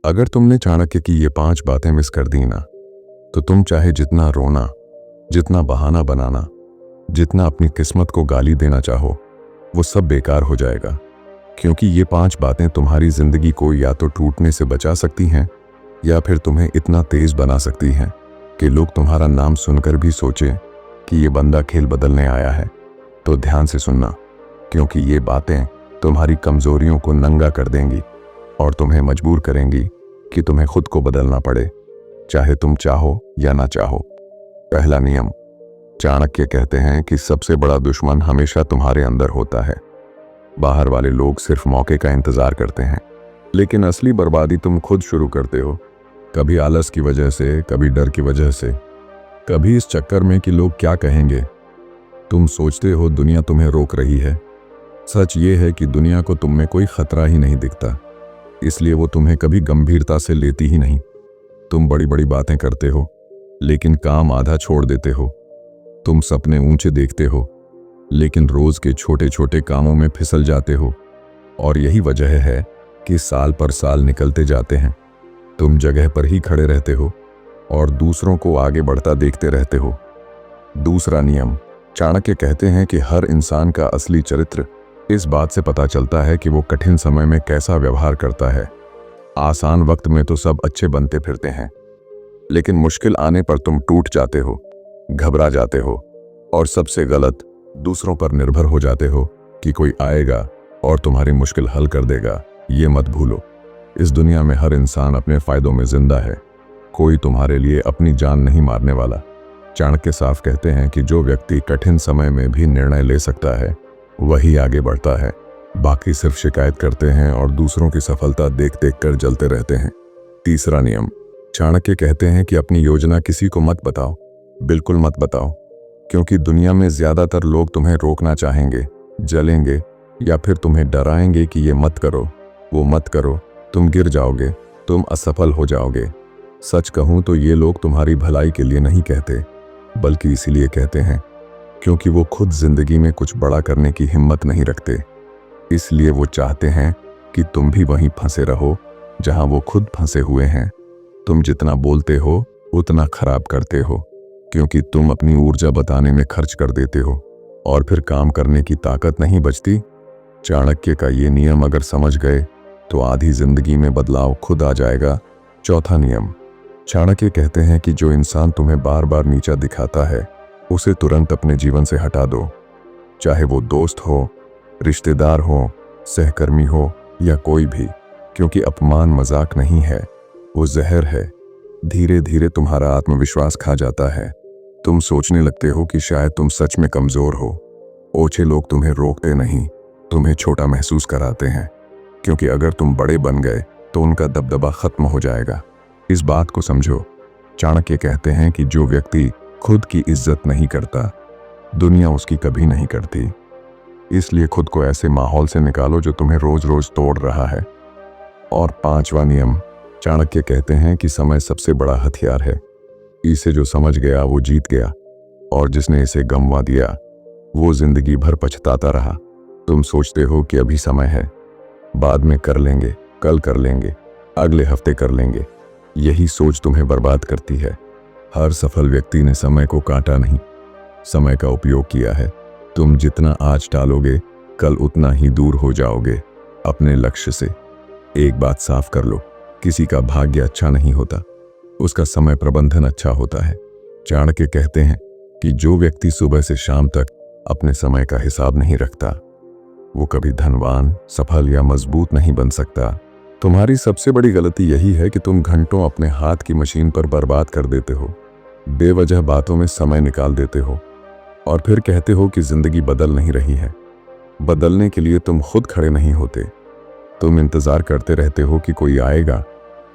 अगर तुमने चाणक्य की ये 5 बातें मिस कर दी ना, तो तुम चाहे जितना रोना, जितना बहाना बनाना, जितना अपनी किस्मत को गाली देना चाहो, वो सब बेकार हो जाएगा। क्योंकि ये 5 बातें तुम्हारी जिंदगी को या तो टूटने से बचा सकती हैं या फिर तुम्हें इतना तेज बना सकती हैं कि लोग तुम्हारा नाम सुनकर भी सोचें कि ये बंदा खेल बदलने आया है। तो ध्यान से सुनना, क्योंकि ये बातें तुम्हारी कमजोरियों को नंगा कर देंगी और तुम्हें मजबूर करेंगी कि तुम्हें खुद को बदलना पड़े, चाहे तुम चाहो या ना चाहो। पहला नियम, चाणक्य कहते हैं कि सबसे बड़ा दुश्मन हमेशा तुम्हारे अंदर होता है। बाहर वाले लोग सिर्फ मौके का इंतजार करते हैं, लेकिन असली बर्बादी तुम खुद शुरू करते हो। कभी आलस की वजह से, कभी डर की वजह से, कभी इस चक्कर में कि लोग क्या कहेंगे। तुम सोचते हो दुनिया तुम्हें रोक रही है। सच ये है कि दुनिया को तुम में कोई खतरा ही नहीं दिखता, इसलिए वो तुम्हें कभी गंभीरता से लेती ही नहीं। तुम बड़ी बड़ी बातें करते हो, लेकिन काम आधा छोड़ देते हो। तुम सपने ऊंचे देखते हो, लेकिन रोज के छोटे छोटे कामों में फिसल जाते हो। और यही वजह है कि साल पर साल निकलते जाते हैं। तुम जगह पर ही खड़े रहते हो और दूसरों को आगे बढ़ता देखते रहते हो। दूसरा नियम, चाणक्य कहते हैं कि हर इंसान का असली चरित्र इस बात से पता चलता है कि वो कठिन समय में कैसा व्यवहार करता है। आसान वक्त में तो सब अच्छे बनते फिरते हैं, लेकिन मुश्किल आने पर तुम टूट जाते हो, घबरा जाते हो और सबसे गलत, दूसरों पर निर्भर हो जाते हो कि कोई आएगा और तुम्हारी मुश्किल हल कर देगा। ये मत भूलो, इस दुनिया में हर इंसान अपने फायदों में जिंदा है। कोई तुम्हारे लिए अपनी जान नहीं मारने वाला। चाणक्य साफ कहते हैं कि जो व्यक्ति कठिन समय में भी निर्णय ले सकता है, वही आगे बढ़ता है। बाकी सिर्फ शिकायत करते हैं और दूसरों की सफलता देख देख कर जलते रहते हैं। तीसरा नियम, चाणक्य कहते हैं कि अपनी योजना किसी को मत बताओ, बिल्कुल मत बताओ, क्योंकि दुनिया में ज्यादातर लोग तुम्हें रोकना चाहेंगे, जलेंगे या फिर तुम्हें डराएंगे कि ये मत करो, वो मत करो, तुम गिर जाओगे, तुम असफल हो जाओगे। सच कहूं तो ये लोग तुम्हारी भलाई के लिए नहीं कहते, बल्कि इसीलिए कहते हैं क्योंकि वो खुद जिंदगी में कुछ बड़ा करने की हिम्मत नहीं रखते। इसलिए वो चाहते हैं कि तुम भी वहीं फंसे रहो जहां वो खुद फंसे हुए हैं। तुम जितना बोलते हो उतना खराब करते हो, क्योंकि तुम अपनी ऊर्जा बताने में खर्च कर देते हो और फिर काम करने की ताकत नहीं बचती। चाणक्य का ये नियम अगर समझ गए तो आधी जिंदगी में बदलाव खुद आ जाएगा। चौथा नियम, चाणक्य कहते हैं कि जो इंसान तुम्हें बार बार नीचा दिखाता है, उसे तुरंत अपने जीवन से हटा दो। चाहे वो दोस्त हो, रिश्तेदार हो, सहकर्मी हो या कोई भी, क्योंकि अपमान मजाक नहीं है, वो जहर है। धीरे धीरे तुम्हारा आत्मविश्वास खा जाता है। तुम सोचने लगते हो कि शायद तुम सच में कमजोर हो। ओछे लोग तुम्हें रोकते नहीं, तुम्हें छोटा महसूस कराते हैं, क्योंकि अगर तुम बड़े बन गए तो उनका दबदबा खत्म हो जाएगा। इस बात को समझो। चाणक्य कहते हैं कि जो व्यक्ति खुद की इज्जत नहीं करता, दुनिया उसकी कभी नहीं करती। इसलिए खुद को ऐसे माहौल से निकालो जो तुम्हें रोज रोज तोड़ रहा है। और पांचवा नियम, चाणक्य कहते हैं कि समय सबसे बड़ा हथियार है। इसे जो समझ गया वो जीत गया, और जिसने इसे गंवा दिया वो जिंदगी भर पछताता रहा। तुम सोचते हो कि अभी समय है, बाद में कर लेंगे, कल कर लेंगे, अगले हफ्ते कर लेंगे। यही सोच तुम्हें बर्बाद करती है। हर सफल व्यक्ति ने समय को काटा नहीं, समय का उपयोग किया है। तुम जितना आज टालोगे, कल उतना ही दूर हो जाओगे अपने लक्ष्य से। एक बात साफ कर लो, किसी का भाग्य अच्छा नहीं होता, उसका समय प्रबंधन अच्छा होता है। चाणक्य कहते हैं कि जो व्यक्ति सुबह से शाम तक अपने समय का हिसाब नहीं रखता, वो कभी धनवान, सफल या मजबूत नहीं बन सकता। तुम्हारी सबसे बड़ी गलती यही है कि तुम घंटों अपने हाथ की मशीन पर बर्बाद कर देते हो, बेवजह बातों में समय निकाल देते हो और फिर कहते हो कि जिंदगी बदल नहीं रही है। बदलने के लिए तुम खुद खड़े नहीं होते। तुम इंतजार करते रहते हो कि कोई आएगा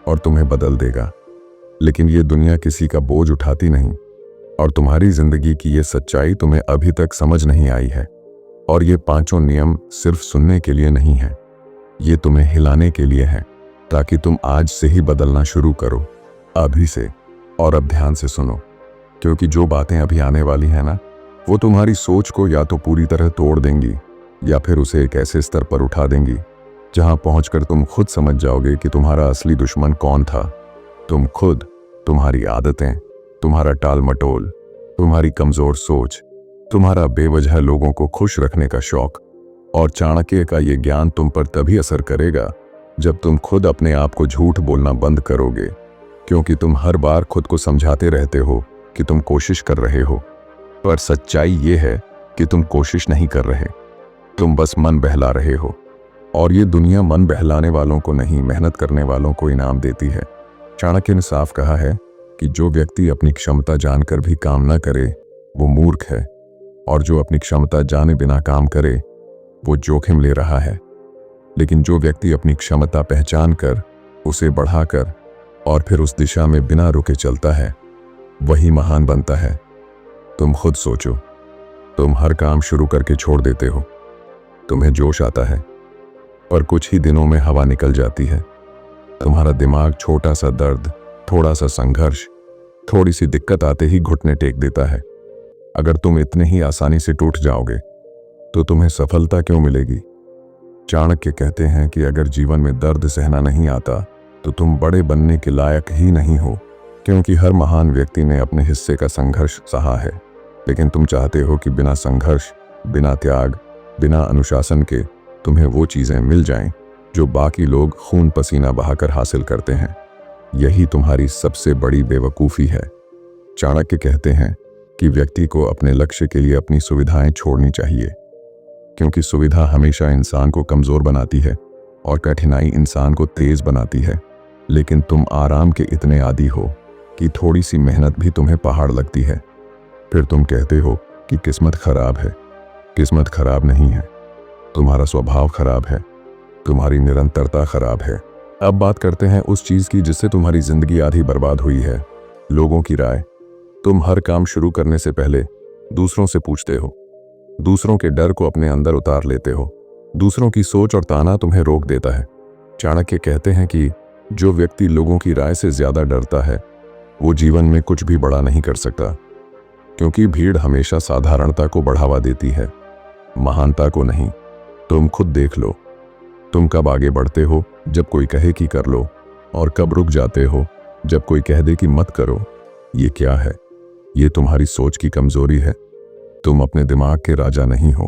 और तुम्हें बदल देगा, लेकिन ये दुनिया किसी का बोझ उठाती नहीं, और तुम्हारी जिंदगी की ये सच्चाई तुम्हें अभी तक समझ नहीं आई है। और ये पांचों नियम सिर्फ सुनने के लिए नहीं है, ये तुम्हें हिलाने के लिए है, ताकि तुम आज से ही बदलना शुरू करो, अभी से। और अब ध्यान से सुनो, क्योंकि जो बातें अभी आने वाली हैं ना, वो तुम्हारी सोच को या तो पूरी तरह तोड़ देंगी या फिर उसे एक ऐसे स्तर पर उठा देंगी जहां पहुंचकर तुम खुद समझ जाओगे कि तुम्हारा असली दुश्मन कौन था। तुम खुद, तुम्हारी आदतें, तुम्हारा टाल मटोल, तुम्हारी कमजोर सोच, तुम्हारा बेवजह लोगों को खुश रखने का शौक। और चाणक्य का ये ज्ञान तुम पर तभी असर करेगा जब तुम खुद अपने आप को झूठ बोलना बंद करोगे, क्योंकि तुम हर बार खुद को समझाते रहते हो कि तुम कोशिश कर रहे हो, पर सच्चाई ये है कि तुम कोशिश नहीं कर रहे, तुम बस मन बहला रहे हो। और ये दुनिया मन बहलाने वालों को नहीं, मेहनत करने वालों को इनाम देती है। चाणक्य ने साफ कहा है कि जो व्यक्ति अपनी क्षमता जानकर भी काम न करे वो मूर्ख है, और जो अपनी क्षमता जाने बिना काम करे वो जोखिम ले रहा है। लेकिन जो व्यक्ति अपनी क्षमता पहचान कर, उसे बढ़ाकर और फिर उस दिशा में बिना रुके चलता है, वही महान बनता है। तुम खुद सोचो, तुम हर काम शुरू करके छोड़ देते हो, तुम्हें जोश आता है, पर कुछ ही दिनों में हवा निकल जाती है। तुम्हारा दिमाग छोटा सा दर्द, थोड़ा सा संघर्ष, थोड़ी सी दिक्कत आते ही घुटने टेक देता है। अगर तुम इतने ही आसानी से टूट जाओगे तो तुम्हें सफलता क्यों मिलेगी? चाणक्य कहते हैं कि अगर जीवन में दर्द सहना नहीं आता तो तुम बड़े बनने के लायक ही नहीं हो, क्योंकि हर महान व्यक्ति ने अपने हिस्से का संघर्ष सहा है। लेकिन तुम चाहते हो कि बिना संघर्ष, बिना त्याग, बिना अनुशासन के तुम्हें वो चीजें मिल जाएं जो बाकी लोग खून पसीना बहाकर हासिल करते हैं। यही तुम्हारी सबसे बड़ी बेवकूफ़ी है। चाणक्य कहते हैं कि व्यक्ति को अपने लक्ष्य के लिए अपनी सुविधाएं छोड़नी चाहिए, क्योंकि सुविधा हमेशा इंसान को कमज़ोर बनाती है और कठिनाई इंसान को तेज बनाती है। लेकिन तुम आराम के इतने आदी हो कि थोड़ी सी मेहनत भी तुम्हें पहाड़ लगती है। फिर तुम कहते हो कि किस्मत खराब है। किस्मत खराब नहीं है, तुम्हारा स्वभाव खराब है, तुम्हारी निरंतरता खराब है। अब बात करते हैं उस चीज़ की जिससे तुम्हारी जिंदगी आधी बर्बाद हुई है, लोगों की राय। तुम हर काम शुरू करने से पहले दूसरों से पूछते हो, दूसरों के डर को अपने अंदर उतार लेते हो। दूसरों की सोच और ताना तुम्हें रोक देता है। चाणक्य कहते हैं कि जो व्यक्ति लोगों की राय से ज्यादा डरता है वो जीवन में कुछ भी बड़ा नहीं कर सकता, क्योंकि भीड़ हमेशा साधारणता को बढ़ावा देती है, महानता को नहीं। तुम खुद देख लो, तुम कब आगे बढ़ते हो जब कोई कहे कि कर लो, और कब रुक जाते हो जब कोई कह दे कि मत करो। ये क्या है? ये तुम्हारी सोच की कमजोरी है। तुम अपने दिमाग के राजा नहीं हो,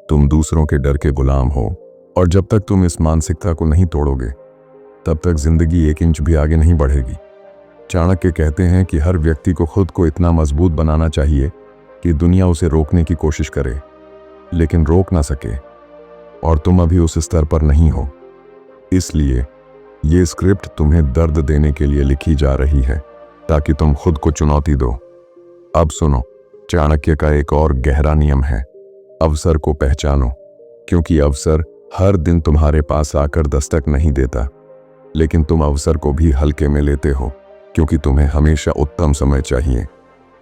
तुम दूसरों के डर के गुलाम हो। और जब तक तुम इस मानसिकता को नहीं तोड़ोगे तब तक जिंदगी एक इंच भी आगे नहीं बढ़ेगी। चाणक्य कहते हैं कि हर व्यक्ति को खुद को इतना मजबूत बनाना चाहिए कि दुनिया उसे रोकने की कोशिश करे, लेकिन रोक ना सके। और तुम अभी उस स्तर पर नहीं हो, इसलिए ये स्क्रिप्ट तुम्हें दर्द देने के लिए लिखी जा रही है, ताकि तुम खुद को चुनौती दो। अब सुनो, चाणक्य का एक और गहरा नियम है, अवसर को पहचानो। क्योंकि अवसर हर दिन तुम्हारे पास आकर दस्तक नहीं देता, लेकिन तुम अवसर को भी हल्के में लेते हो, क्योंकि तुम्हें हमेशा उत्तम समय चाहिए,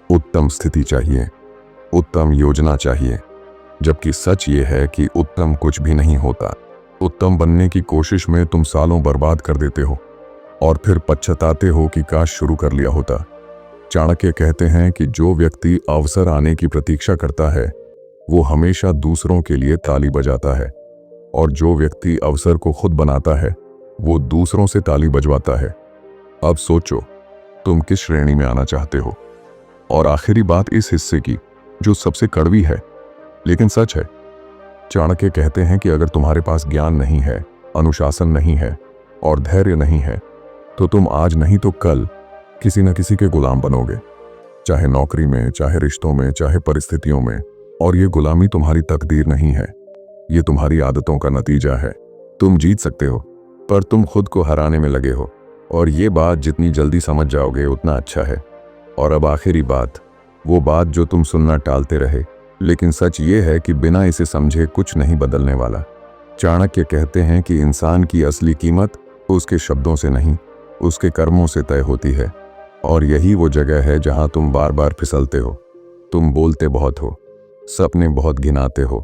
उत्तम स्थिति चाहिए, उत्तम योजना चाहिए। जबकि सच ये है कि उत्तम कुछ भी नहीं होता। उत्तम बनने की कोशिश में तुम सालों बर्बाद कर देते हो और फिर पछताते हो कि काश शुरू कर लिया होता। चाणक्य कहते हैं कि जो व्यक्ति अवसर आने की प्रतीक्षा करता है वो हमेशा दूसरों के लिए ताली बजाता है, और जो व्यक्ति अवसर को खुद बनाता है वो दूसरों से ताली बजवाता है। अब सोचो, तुम किस श्रेणी में आना चाहते हो? और आखिरी बात इस हिस्से की जो सबसे कड़वी है लेकिन सच है। चाणक्य कहते हैं कि अगर तुम्हारे पास ज्ञान नहीं है, अनुशासन नहीं है और धैर्य नहीं है, तो तुम आज नहीं तो कल किसी न किसी के गुलाम बनोगे, चाहे नौकरी में, चाहे रिश्तों में, चाहे परिस्थितियों में। और ये गुलामी तुम्हारी तकदीर नहीं है, ये तुम्हारी आदतों का नतीजा है। तुम जीत सकते हो, पर तुम खुद को हराने में लगे हो, और ये बात जितनी जल्दी समझ जाओगे उतना अच्छा है। और अब आखिरी बात, वो बात जो तुम सुनना टालते रहे, लेकिन सच ये है कि बिना इसे समझे कुछ नहीं बदलने वाला। चाणक्य कहते हैं कि इंसान की असली कीमत उसके शब्दों से नहीं, उसके कर्मों से तय होती है। और यही वो जगह है जहां तुम बार बार फिसलते हो। तुम बोलते बहुत हो, सपने बहुत गिनाते हो,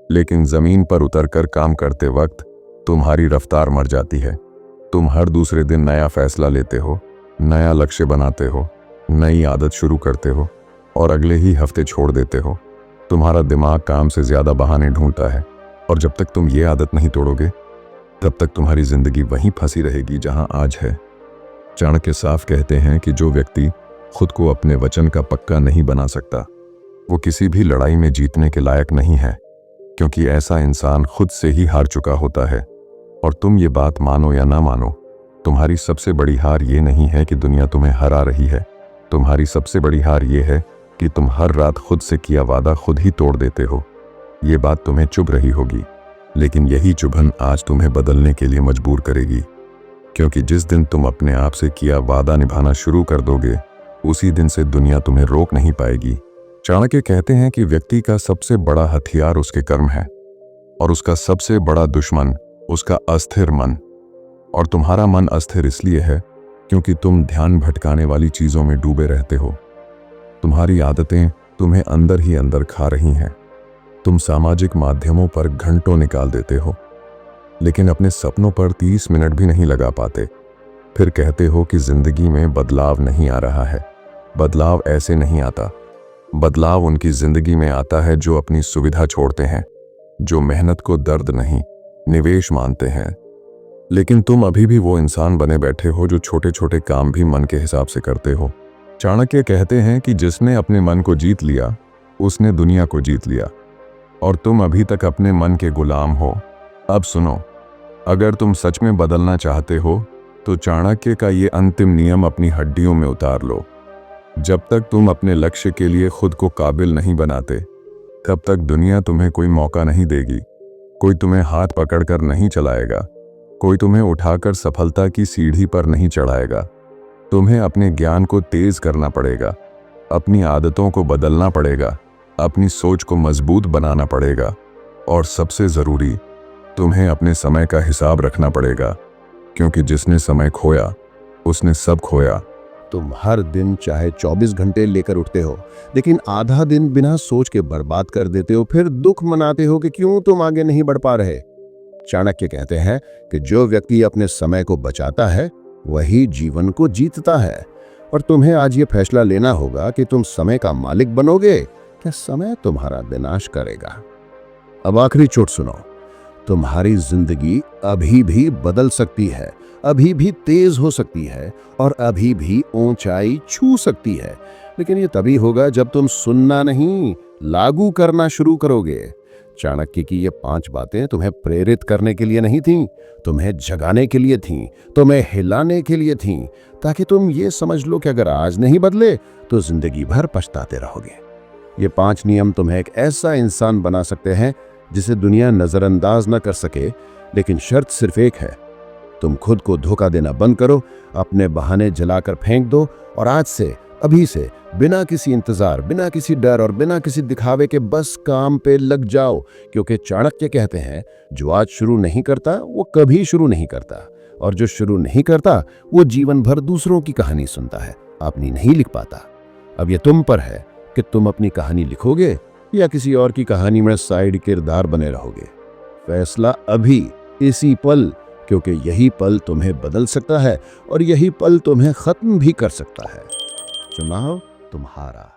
लेकिन जमीन पर उतरकर काम करते वक्त तुम्हारी रफ्तार मर जाती है। तुम हर दूसरे दिन नया फैसला लेते हो, नया लक्ष्य बनाते हो, नई आदत शुरू करते हो, और अगले ही हफ्ते छोड़ देते हो। तुम्हारा दिमाग काम से ज्यादा बहाने ढूंढता है, और जब तक तुम ये आदत नहीं तोड़ोगे तब तक तुम्हारी जिंदगी वहीं फंसी रहेगी जहां आज है। चाणक्य साफ कहते हैं कि जो व्यक्ति खुद को अपने वचन का पक्का नहीं बना सकता, वो किसी भी लड़ाई में जीतने के लायक नहीं है, क्योंकि ऐसा इंसान खुद से ही हार चुका होता है। और तुम ये बात मानो या ना मानो, तुम्हारी सबसे बड़ी हार ये नहीं है कि दुनिया तुम्हें हरा रही है। तुम्हारी सबसे बड़ी हार ये है कि तुम हर रात खुद से किया वादा खुद ही तोड़ देते हो। ये बात तुम्हें चुभ रही होगी, लेकिन यही चुभन आज तुम्हें बदलने के लिए मजबूर करेगी, क्योंकि जिस दिन तुम अपने आप से किया वादा निभाना शुरू कर दोगे, उसी दिन से दुनिया तुम्हें रोक नहीं पाएगी। चाणक्य कहते हैं कि व्यक्ति का सबसे बड़ा हथियार उसके कर्म है और उसका सबसे बड़ा दुश्मन उसका अस्थिर मन। और तुम्हारा मन अस्थिर इसलिए है क्योंकि तुम ध्यान भटकाने वाली चीजों में डूबे रहते हो। तुम्हारी आदतें तुम्हें अंदर ही अंदर खा रही हैं। तुम सामाजिक माध्यमों पर घंटों निकाल देते हो, लेकिन अपने सपनों पर 30 मिनट भी नहीं लगा पाते। फिर कहते हो कि जिंदगी में बदलाव नहीं आ रहा है। बदलाव ऐसे नहीं आता। बदलाव उनकी जिंदगी में आता है जो अपनी सुविधा छोड़ते हैं, जो मेहनत को दर्द नहीं निवेश मानते हैं। लेकिन तुम अभी भी वो इंसान बने बैठे हो जो छोटे छोटे काम भी मन के हिसाब से करते हो। चाणक्य कहते हैं कि जिसने अपने मन को जीत लिया, उसने दुनिया को जीत लिया, और तुम अभी तक अपने मन के गुलाम हो। अब सुनो, अगर तुम सच में बदलना चाहते हो तो चाणक्य का ये अंतिम नियम अपनी हड्डियों में उतार लो। जब तक तुम अपने लक्ष्य के लिए खुद को काबिल नहीं बनाते, तब तक दुनिया तुम्हें कोई मौका नहीं देगी। कोई तुम्हें हाथ पकड़कर नहीं चलाएगा, कोई तुम्हें उठाकर सफलता की सीढ़ी पर नहीं चढ़ाएगा। तुम्हें अपने ज्ञान को तेज करना पड़ेगा, अपनी आदतों को बदलना पड़ेगा, अपनी सोच को मजबूत बनाना पड़ेगा, और सबसे जरूरी, तुम्हें अपने समय का हिसाब रखना पड़ेगा, क्योंकि जिसने समय खोया उसने सब खोया। तुम हर दिन चाहे 24 घंटे लेकर उठते हो, लेकिन आधा दिन बिना सोच के बर्बाद कर देते हो। फिर दुख मनाते हो कि क्यों तुम आगे नहीं बढ़ पा रहे। चाणक्य कहते हैं कि जो व्यक्ति अपने समय को बचाता है वही जीवन को जीतता है। और तुम्हें आज ये फैसला लेना होगा कि तुम समय का मालिक बनोगे या समय तुम्हारा विनाश करेगा। अब आखिरी चोट सुनो, तुम्हारी जिंदगी अभी भी बदल सकती है, अभी भी तेज हो सकती है, और अभी भी ऊंचाई छू सकती है। लेकिन ये तभी होगा जब तुम सुनना नहीं, लागू करना शुरू करोगे। चाणक्य की ये 5 बातें तुम्हें प्रेरित करने के लिए नहीं थीं, तुम्हें जगाने के लिए थीं, तुम्हें हिलाने के लिए थीं, ताकि तुम ये समझ लो कि अगर आज नहीं बदले तो जिंदगी भर पछताते रहोगे। ये 5 नियम तुम्हें एक ऐसा इंसान बना सकते हैं जिसे दुनिया नजरअंदाज न कर सके, लेकिन शर्त सिर्फ एक है, तुम खुद को धोखा देना बंद करो, अपने बहाने जलाकर फेंक दो, और आज से, अभी से, बिना किसी इंतजार, बिना किसी डर और बिना किसी दिखावे के बस काम पे लग जाओ। क्योंकि चाणक्य कहते हैं, जो आज शुरू नहीं करता वो कभी शुरू नहीं करता, और जो शुरू नहीं करता वो जीवन भर दूसरों की कहानी सुनता है, अपनी नहीं लिख पाता। अब ये तुम पर है कि तुम अपनी कहानी लिखोगे या किसी और की कहानी में साइड किरदार बने रहोगे। फैसला अभी, इसी पल, क्योंकि यही पल तुम्हें बदल सकता है और यही पल तुम्हें खत्म भी कर सकता है। चुनाव तुम्हारा।